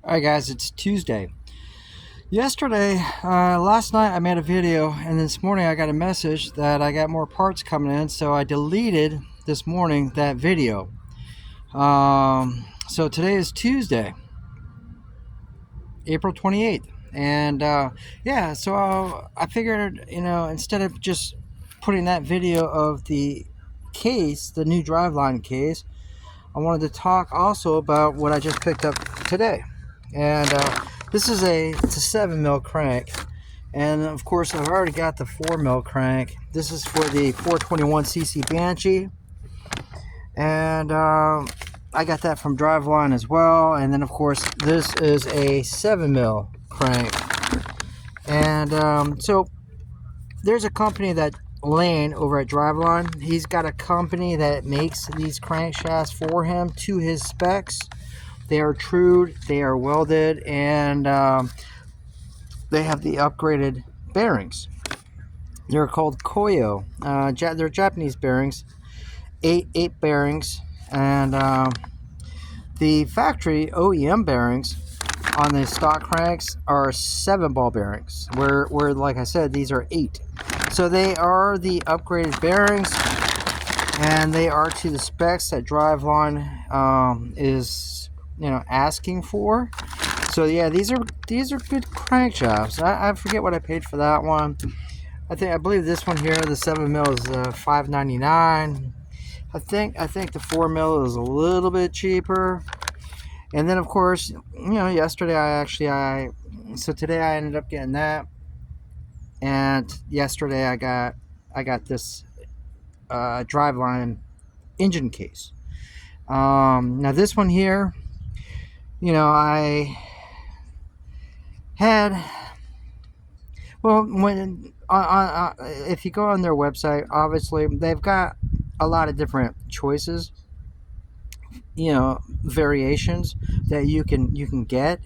Alright guys, it's Tuesday. Last night I made a video, and this morning I got a message that I got more parts coming in, so I deleted this morning that video. So today is Tuesday, April 28th, and yeah, so I figured, instead of just putting that video of the case, the new driveline case, I wanted to talk also about what I just picked up today. And this is it's a 7mm crank, and of course I've already got the 4mm crank. This is for the 421cc Banshee, and I got that from Driveline as well. And then of course this is a 7mm crank, and so there's a company that Lane over at Driveline, he's got a company that makes these crankshafts for him to his specs. They are trued, they are welded, and they have the upgraded bearings. They're called Koyo. They're Japanese bearings, eight bearings, and the factory OEM bearings on the stock cranks are 7-ball bearings, where like I said, these are 8. So they are the upgraded bearings, and they are to the specs that Driveline is asking for. So yeah, these are good crankshafts. I forget what I paid for that one. I believe this one here, the 7mm, is $5.99. I think the 4mm is a little bit cheaper. And then of course, yesterday so today I ended up getting that, and yesterday I got this Driveline engine case. Now this one here, I had, well, when if you go on their website, obviously they've got a lot of different choices, variations that you can get.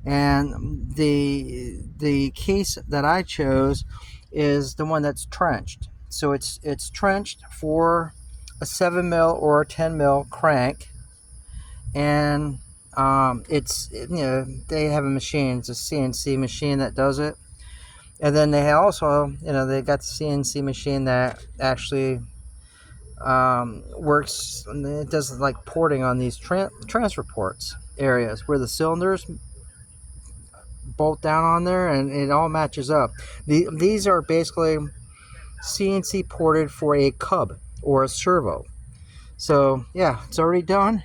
And the case that I chose is the one that's trenched. So it's trenched for a 7mm or a 10mm crank, and they have a machine. It's a CNC machine that does it, and then they also they got the CNC machine that actually works. It does like porting on these transfer ports areas where the cylinders bolt down on there, and it all matches up. These are basically CNC ported for a cub or a servo. So yeah, it's already done.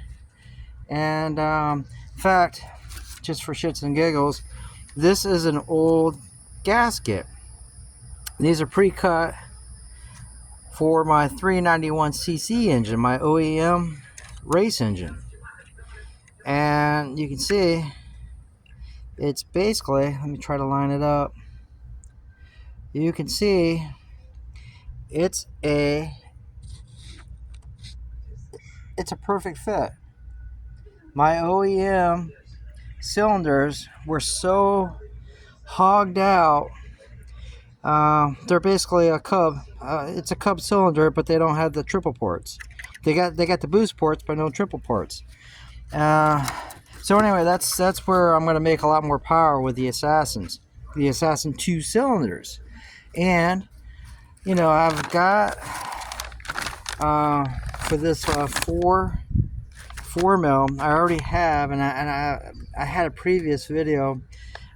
And in fact, just for shits and giggles, this is an old gasket. These are pre-cut for my 391cc engine, my OEM race engine. And you can see it's basically, let me try to line it up. You can see it's a perfect fit. My OEM cylinders were so hogged out. They're basically a cub. It's a cub cylinder, but they don't have the triple ports. They got the boost ports, but no triple ports. So anyway, that's where I'm going to make a lot more power with the Assassin 2 cylinders. And I've got for this 4mm, I already have, and I had a previous video.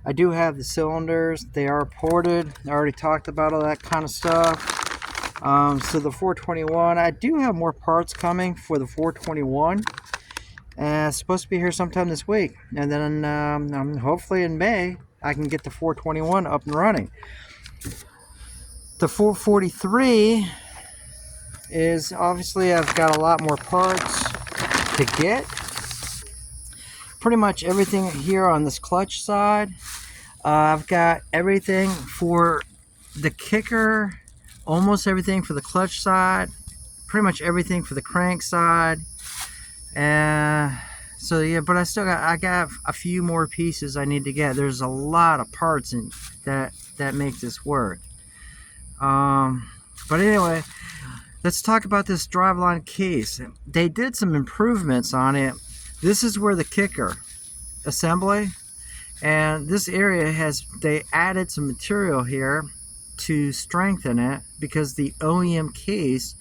I do have the cylinders. They are ported. I already talked about all that kind of stuff. So the 421, I do have more parts coming for the 421. And it's supposed to be here sometime this week. And then hopefully in May, I can get the 421 up and running. The 443 is, obviously, I've got a lot more parts to get. Pretty much everything here on this clutch side. I've got everything for the kicker, almost everything for the clutch side, pretty much everything for the crank side. So yeah, but I got a few more pieces I need to get. There's a lot of parts that make this work. But anyway, let's talk about this Driveline case. They did some improvements on it. This is where the kicker assembly. And this area they added some material here to strengthen it, because the OEM case,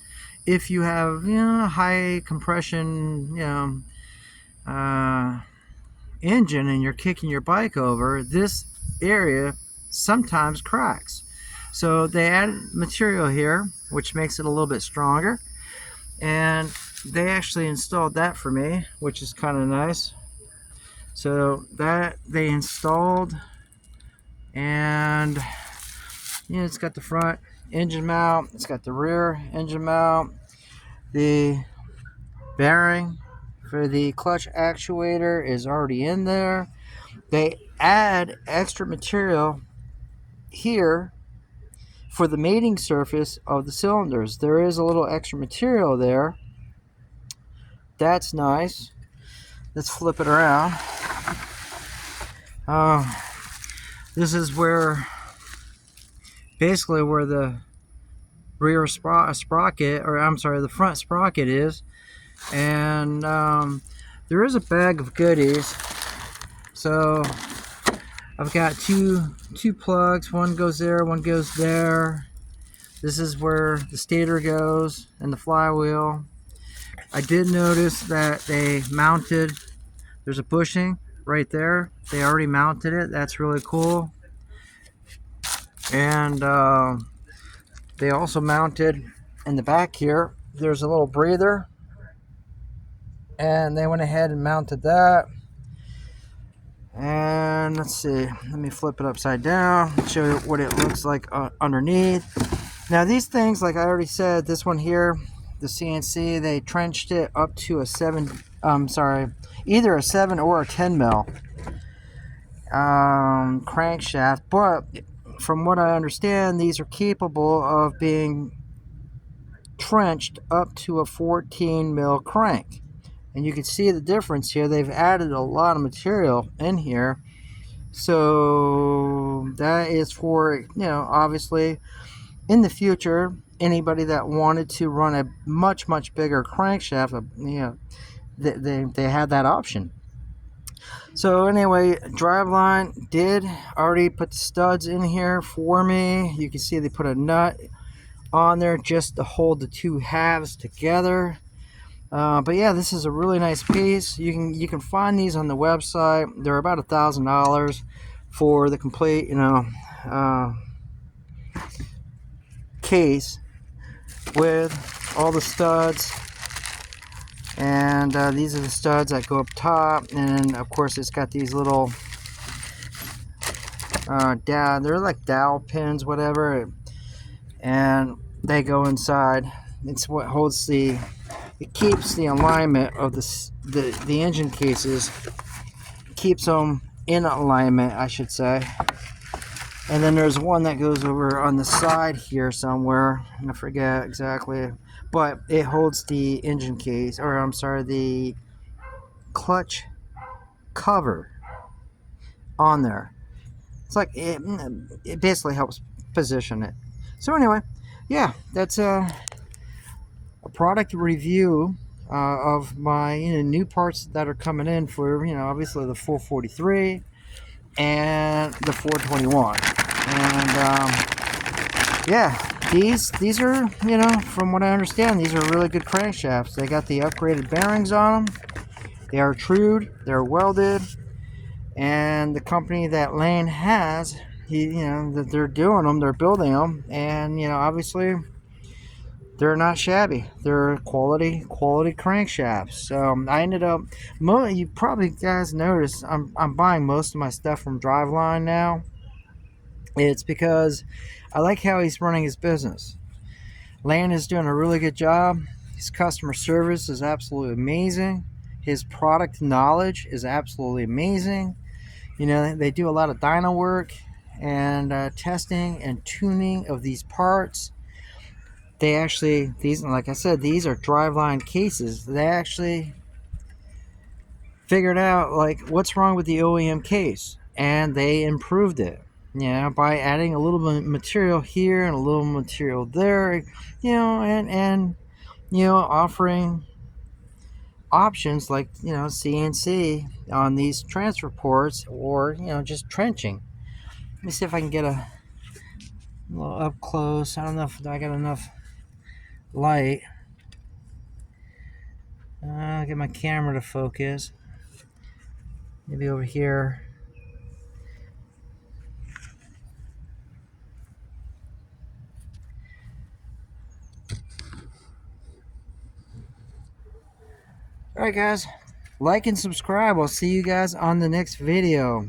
if you have, high compression, engine and you're kicking your bike over, this area sometimes cracks. So they added material here, which makes it a little bit stronger. And they actually installed that for me, which is kind of nice. So that they installed, and it's got the front engine mount, it's got the rear engine mount, the bearing for the clutch actuator is already in there. They add extra material here for the mating surface of the cylinders. There is a little extra material there. That's nice. Let's flip it around. This is basically where the rear sprocket, or I'm sorry, the front sprocket is. And there is a bag of goodies. So I've got two plugs. One goes there, one goes there. This is where the stator goes and the flywheel. I did notice that they mounted, there's a bushing right there. They already mounted it. That's really cool. And they also mounted in the back here, there's a little breather, and they went ahead and mounted that. And let's see, let me flip it upside down, show you what it looks like underneath. Now these things, like I already said, this one here, the CNC, they trenched it up to either a 7 or a 10 mil crankshaft. But from what I understand, these are capable of being trenched up to a 14 mil crank. And you can see the difference here. They've added a lot of material in here. So that is for, obviously in the future, anybody that wanted to run a much bigger crankshaft, they had that option. So anyway, Driveline did already put the studs in here for me. You can see they put a nut on there just to hold the two halves together. But yeah, this is a really nice piece. You can find these on the website. They're about $1,000 for the complete, case with all the studs. And these are the studs that go up top, and of course it's got these little they're like dowel pins, whatever, and they go inside. It's what holds it keeps the alignment of the engine cases, keeps them in alignment, I should say. And then there's one that goes over on the side here somewhere, I forget exactly, but it holds the engine case, or I'm sorry, the clutch cover on there. It's like it basically helps position it. So anyway, yeah, that's a product review of my new parts that are coming in for obviously the 443 and the 421. And yeah, these are, from what I understand, these are really good crankshafts. They got the upgraded bearings on them. They are trued, they're welded, and the company that Lane has, that they're doing them, they're building them, and obviously they're not shabby. They're quality crankshafts. So I ended up, you probably guys noticed, I'm buying most of my stuff from Driveline now. It's because I like how he's running his business. Lane is doing a really good job. His customer service is absolutely amazing. His product knowledge is absolutely amazing. They do a lot of dyno work and testing and tuning of these parts. They actually, like I said, these are Driveline cases. They actually figured out what's wrong with the OEM case, and they improved it. By adding a little bit of material here and a little material there, and offering options like, you know, CNC on these transfer ports, or, you know, just trenching. Let me see if I can get a little up close. I don't know if I got enough light. Get my camera to focus. Maybe over here. Alright guys, like and subscribe. I'll see you guys on the next video.